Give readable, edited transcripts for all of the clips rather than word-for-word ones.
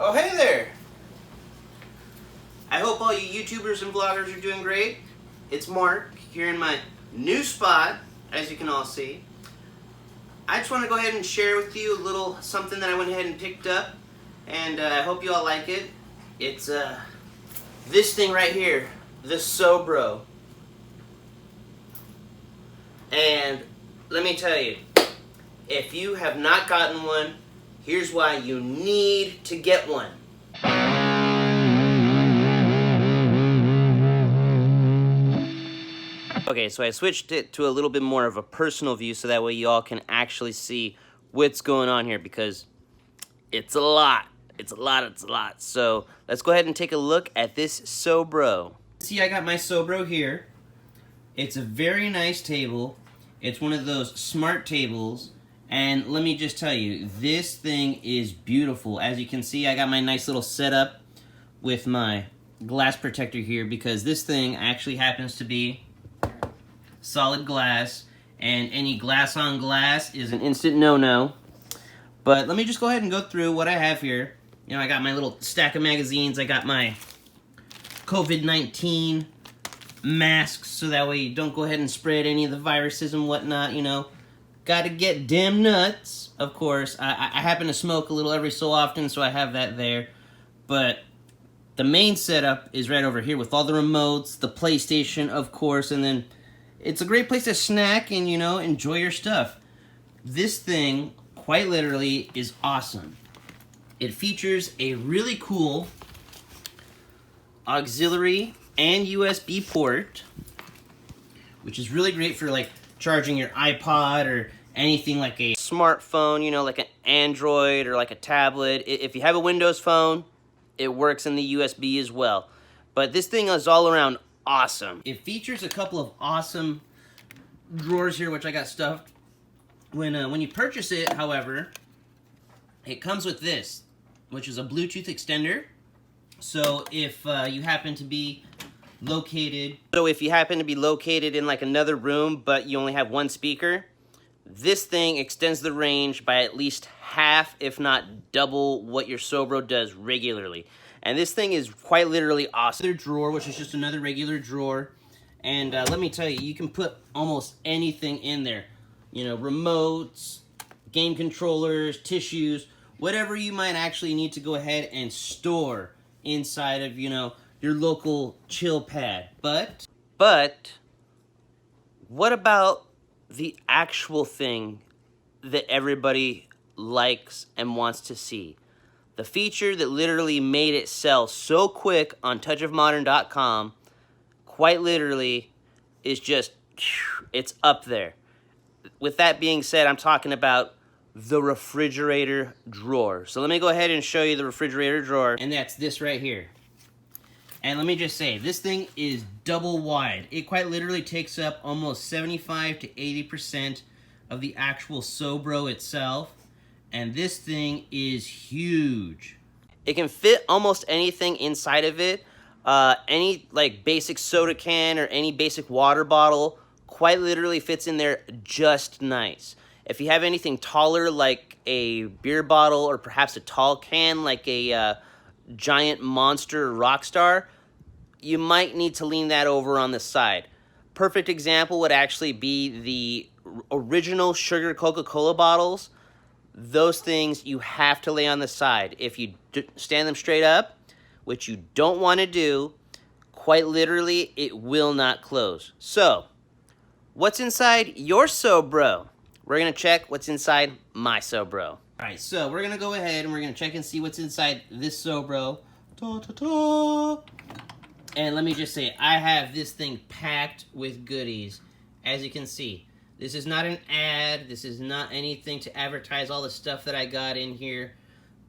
Oh, hey there! I hope all you YouTubers and vloggers are doing great. It's Mark here in my new spot, as you can all see. I just want to go ahead and share with you a little something that I went ahead and picked up, and I hope you all like it. It's this thing right here, the Sobro. And let me tell you, if you have not gotten one, here's why you need to get one. Okay, so I switched it to a little bit more of a personal view so that way you all can actually see what's going on here, because it's a lot. It's a lot. So let's go ahead and take a look at this Sobro. See, I got my Sobro here. It's a very nice table. It's one of those smart tables. And let me just tell you, this thing is beautiful. As you can see, I got my nice little setup with my glass protector here, because this thing actually happens to be solid glass, and any glass on glass is an instant no-no. But let me just go ahead and go through what I have here. You know, I got my little stack of magazines. I got my COVID-19 masks, so that way you don't go ahead and spread any of the viruses and whatnot, you know. Gotta get damn nuts, of course. I happen to smoke a little every so often, so I have that there. But the main setup is right over here with all the remotes, the PlayStation, of course, and then it's a great place to snack and, you know, enjoy your stuff. This thing, quite literally, is awesome. It features a really cool auxiliary and USB port, which is really great for, like, charging your iPod or anything like a smartphone, you know, like an Android or like a tablet. If you have a Windows phone, it works in the USB as well. But this thing is all around awesome. It features a couple of awesome drawers here, which I got stuffed. When you purchase it, however, it comes with this, which is a Bluetooth extender. So if you happen to be located in like another room, but you only have one speaker, this thing extends the range by at least half, if not double, what your Sobro does regularly. And this thing is quite literally awesome. Another drawer, which is just another regular drawer. And let me tell you, you can put almost anything in there. You know, remotes, game controllers, tissues, whatever you might actually need to go ahead and store inside of, you know, your local chill pad. But what about the actual thing that everybody likes and wants to see? The feature that literally made it sell so quick on touchofmodern.com, quite literally, is just, it's up there. With that being said, I'm talking about the refrigerator drawer. So let me go ahead and show you the refrigerator drawer, and that's this right here. And let me just say, this thing is double wide. It quite literally takes up almost 75 to 80% of the actual Sobro itself. And this thing is huge. It can fit almost anything inside of it. Any like basic soda can or any basic water bottle quite literally fits in there just nice. If you have anything taller like a beer bottle or perhaps a tall can like a giant Monster Rockstar, you might need to lean that over on the side. Perfect example would actually be the original sugar Coca-Cola bottles. Those things you have to lay on the side. If you stand them straight up, which you don't want to do, quite literally it will not close. So, what's inside your Sobro? We're going to check what's inside my Sobro. Alright, so we're going to go ahead and we're going to check and see what's inside this Sobro. And let me just say, I have this thing packed with goodies. As you can see, this is not an ad. This is not anything to advertise all the stuff that I got in here.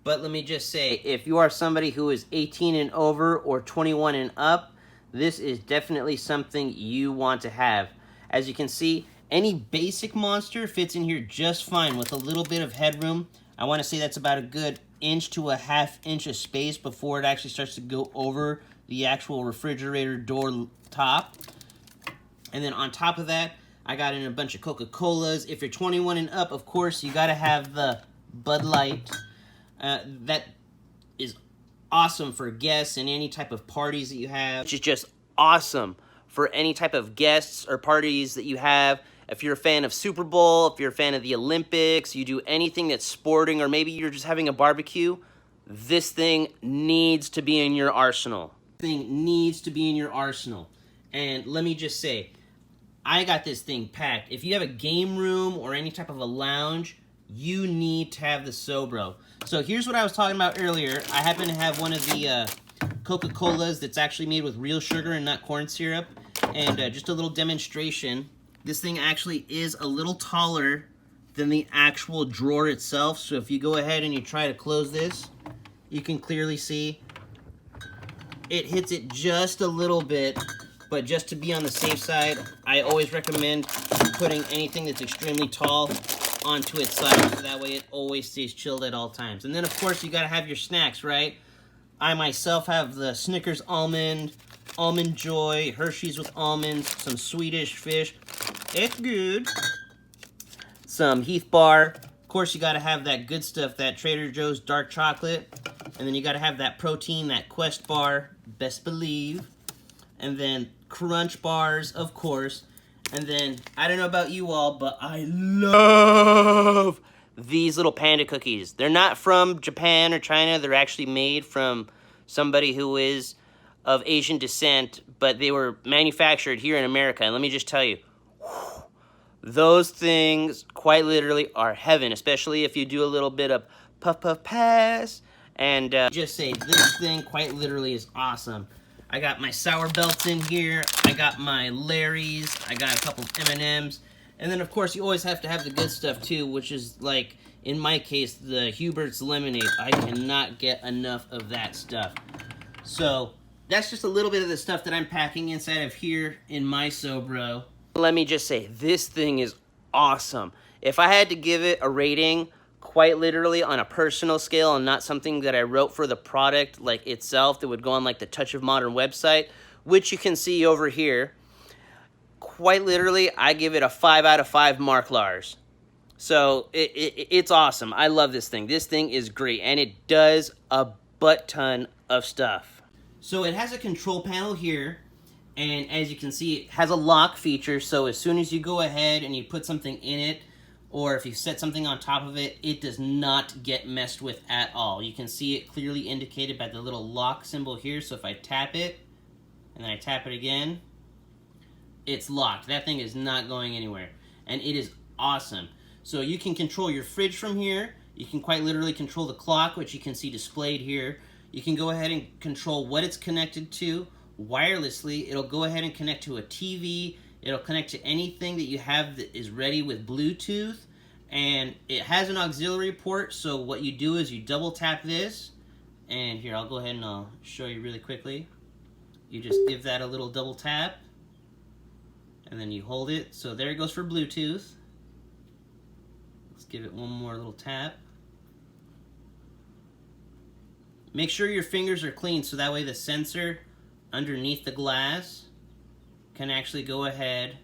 But let me just say, if you are somebody who is 18 and over or 21 and up, this is definitely something you want to have. As you can see, any basic monster fits in here just fine with a little bit of headroom. I want to say that's about a good inch to a half inch of space before it actually starts to go over the actual refrigerator door top. And then on top of that, I got in a bunch of Coca-Colas. If you're 21 and up, of course, you got to have the Bud Light. That is awesome for guests and any type of parties that you have. Which is just awesome for any type of guests or parties that you have. If you're a fan of Super Bowl, if you're a fan of the Olympics, you do anything that's sporting, or maybe you're just having a barbecue, this thing needs to be in your arsenal. This thing needs to be in your arsenal. And let me just say, I got this thing packed. If you have a game room or any type of a lounge, you need to have the Sobro. So here's what I was talking about earlier. I happen to have one of the Coca-Colas that's actually made with real sugar and not corn syrup. And just a little demonstration. This thing actually is a little taller than the actual drawer itself. So if you go ahead and you try to close this, you can clearly see it hits it just a little bit. But just to be on the safe side, I always recommend putting anything that's extremely tall onto its side, so that way it always stays chilled at all times. And then of course you gotta have your snacks, right? I myself have the Snickers almond, Almond Joy, Hershey's with almonds, some Swedish fish. It's good. Some Heath bar. Of course you gotta have that good stuff, that Trader Joe's dark chocolate. And then you gotta have that protein, that Quest bar, best believe. And then Crunch bars, of course. And then, I don't know about you all, but I love these little panda cookies. They're not from Japan or China. They're actually made from somebody who is of Asian descent, but they were manufactured here in America. And let me just tell you, those things quite literally are heaven, especially if you do a little bit of puff puff pass. And just say, this thing quite literally is awesome. I got my Sour Belts in here. I got my Larry's. I got a couple of M&Ms. And then, of course, you always have to have the good stuff, too, which is, like, in my case, the Hubert's Lemonade. I cannot get enough of that stuff. So, that's just a little bit of the stuff that I'm packing inside of here in my Sobro. Let me just say, this thing is awesome. If I had to give it a rating, quite literally on a personal scale and not something that I wrote for the product like itself that would go on like the Touch of Modern website, which you can see over here, quite literally I give it a 5 out of 5 Marklars. So it's awesome. I love this thing. This thing is great, and it does a butt ton of stuff. So it has a control panel here, and as you can see, it has a lock feature. So as soon as you go ahead and you put something in it, or if you set something on top of it, it does not get messed with at all. You can see it clearly indicated by the little lock symbol here. So if I tap it, and then I tap it again, it's locked. That thing is not going anywhere. And it is awesome. So you can control your fridge from here. You can quite literally control the clock, which you can see displayed here. You can go ahead and control what it's connected to wirelessly. It'll go ahead and connect to a TV. It'll connect to anything that you have that is ready with Bluetooth, and it has an auxiliary port. So what you do is you double tap this, and here, I'll go ahead and I'll show you really quickly. You just give that a little double tap, and then you hold it. So there it goes for Bluetooth. Let's give it one more little tap. Make sure your fingers are clean, so that way the sensor underneath the glass can actually go ahead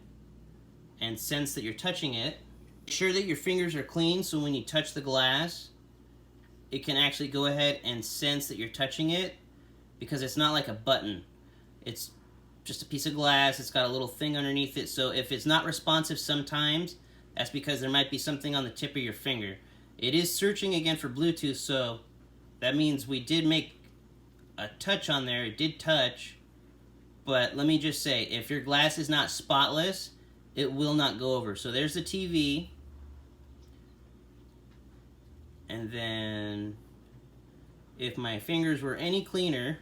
and sense that you're touching it. Make sure that your fingers are clean, so when you touch the glass, it can actually go ahead and sense that you're touching it, because it's not like a button. It's just a piece of glass. It's got a little thing underneath it, so if it's not responsive sometimes, that's because there might be something on the tip of your finger. It is searching again for Bluetooth, so that means we did make a touch on there. It did touch. But let me just say, if your glass is not spotless, it will not go over. So there's the TV. And then, if my fingers were any cleaner,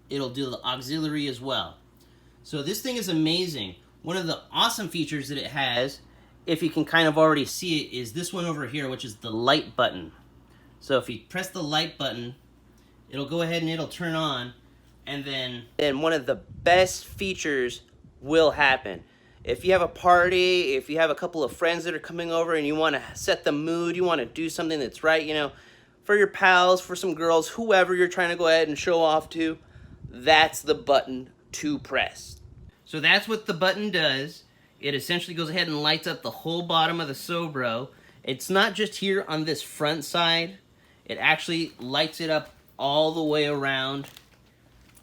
it'll do the auxiliary as well. So this thing is amazing. One of the awesome features that it has, if you can kind of already see it, is this one over here, which is the light button. So if you press the light button, it'll go ahead and it'll turn on. And then one of the best features will happen. If you have a party, if you have a couple of friends that are coming over and you want to set the mood, you want to do something that's right, you know, for your pals, for some girls, whoever you're trying to go ahead and show off to, that's the button to press. So that's what the button does. It essentially goes ahead and lights up the whole bottom of the Sobro. It's not just here on this front side. It actually lights it up all the way around,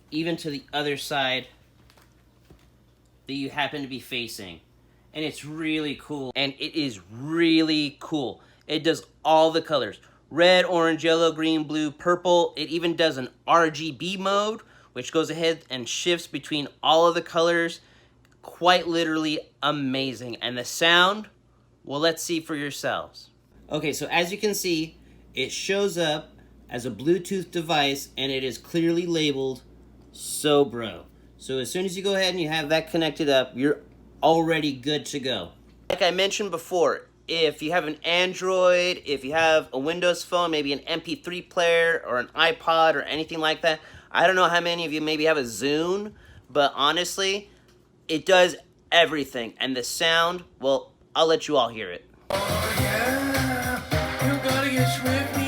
even to the other side that you happen to be facing. And it's really cool. And it is really cool. It does all the colors. Red, orange, yellow, green, blue, purple. It even does an RGB mode, which goes ahead and shifts between all of the colors. Quite literally amazing. And the sound, well, let's see for yourselves. Okay, so as you can see, it shows up as a Bluetooth device, and it is clearly labeled Sobro. So as soon as you go ahead and you have that connected up, you're already good to go. Like I mentioned before, if you have an Android, if you have a Windows phone, maybe an MP3 player or an iPod or anything like that, I don't know how many of you maybe have a Zune, but honestly, it does everything. And the sound, well, I'll let you all hear it. Oh yeah, you gotta get swifty.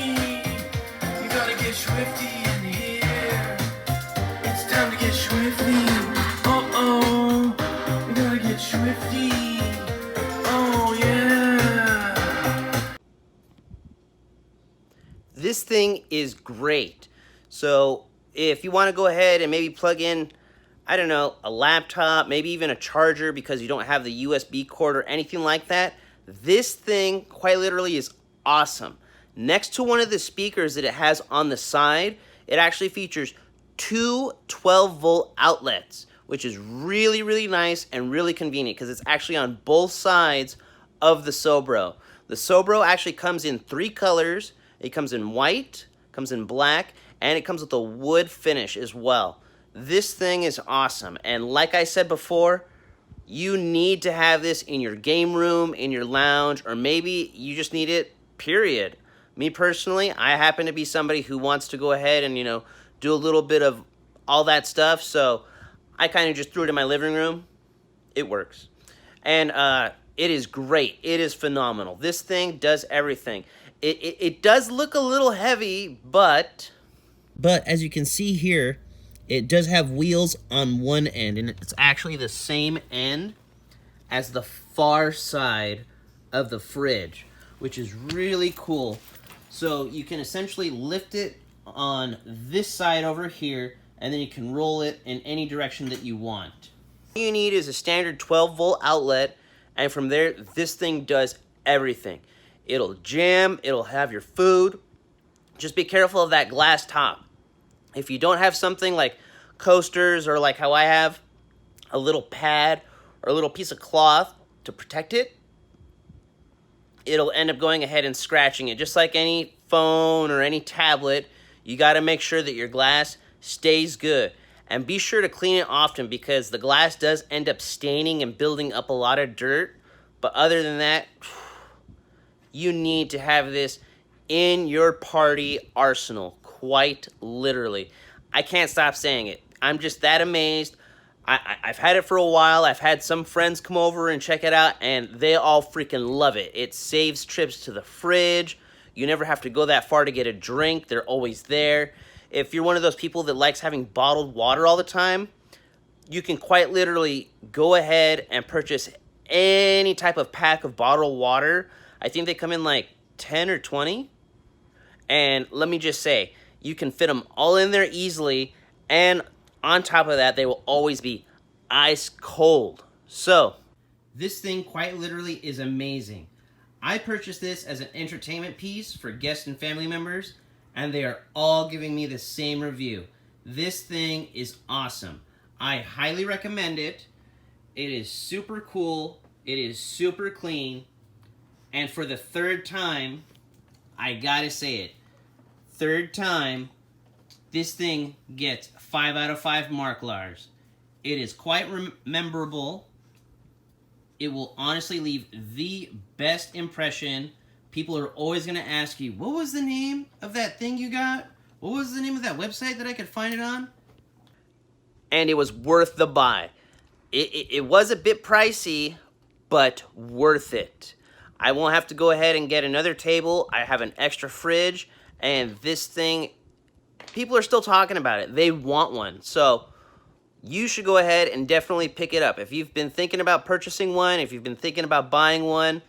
You gotta get swifty in here. It's time to get swifty. Uh-oh, you gotta get swifty. Oh yeah. This thing is great. So if you want to go ahead and maybe plug in, I don't know, a laptop, maybe even a charger because you don't have the USB cord or anything like that, this thing quite literally is awesome. Next to one of the speakers that it has on the side, it actually features two 12-volt outlets, which is really, really nice and really convenient because it's actually on both sides of the Sobro. The Sobro actually comes in 3 colors. It comes in white, comes in black, and it comes with a wood finish as well. This thing is awesome. And like I said before, you need to have this in your game room, in your lounge, or maybe you just need it, period. Me personally, I happen to be somebody who wants to go ahead and, you know, do a little bit of all that stuff, so I kind of just threw it in my living room. It works. And it is great. It is phenomenal. This thing does everything. It does look a little heavy, but as you can see here, it does have wheels on one end, and it's actually the same end as the far side of the fridge, which is really cool. So you can essentially lift it on this side over here, and then you can roll it in any direction that you want. All you need is a standard 12-volt outlet, and from there, this thing does everything. It'll jam, it'll have your food. Just be careful of that glass top. If you don't have something like coasters or like how I have a little pad or a little piece of cloth to protect it, it'll end up going ahead and scratching it. Just like any phone or any tablet, you got to make sure that your glass stays good. And be sure to clean it often because the glass does end up staining and building up a lot of dirt. But other than that, you need to have this in your party arsenal, quite literally. I can't stop saying it. I'm just that amazed. I've had it for a while. I've had some friends come over and check it out, and they all freaking love it. It saves trips to the fridge. You never have to go that far to get a drink. They're always there. If you're one of those people that likes having bottled water all the time, you can quite literally go ahead and purchase any type of pack of bottled water. I think they come in like 10 or 20. And let me just say, you can fit them all in there easily. And on top of that, they will always be ice cold. So, this thing quite literally is amazing. I purchased this as an entertainment piece for guests and family members, and they are all giving me the same review. This thing is awesome. I highly recommend it. It is super cool. It is super clean. And for the third time, I gotta say it. Third time, this thing gets 5 out of 5 Marklars. It is quite memorable. It will honestly leave the best impression. People are always going to ask you, what was the name of that thing you got? What was the name of that website that I could find it on? And it was worth the buy. It was a bit pricey, but worth it. I won't have to go ahead and get another table. I have an extra fridge, and this thing, people are still talking about it. They want one. So you should go ahead and definitely pick it up. If you've been thinking about purchasing one, if you've been thinking about buying one,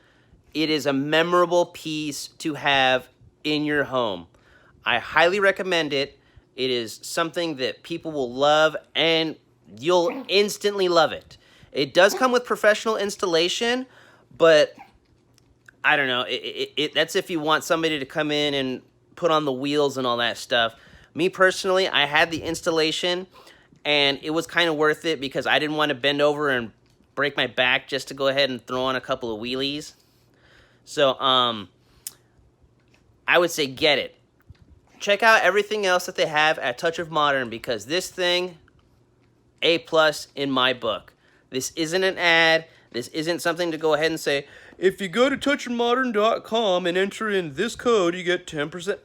it is a memorable piece to have in your home. I highly recommend it. It is something that people will love, and you'll instantly love it. It does come with professional installation, but I don't know. That's if you want somebody to come in and put on the wheels and all that stuff. Me personally, I had the installation, and it was kind of worth it because I didn't want to bend over and break my back just to go ahead and throw on a couple of wheelies. So, I would say get it. Check out everything else that they have at Touch of Modern, because this thing, A+ in my book. This isn't an ad. This isn't something to go ahead and say, if you go to touchofmodern.com and enter in this code, you get 10%.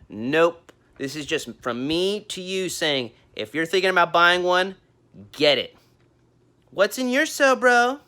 Nope. This is just from me to you saying, if you're thinking about buying one, get it. What's in your Sobro?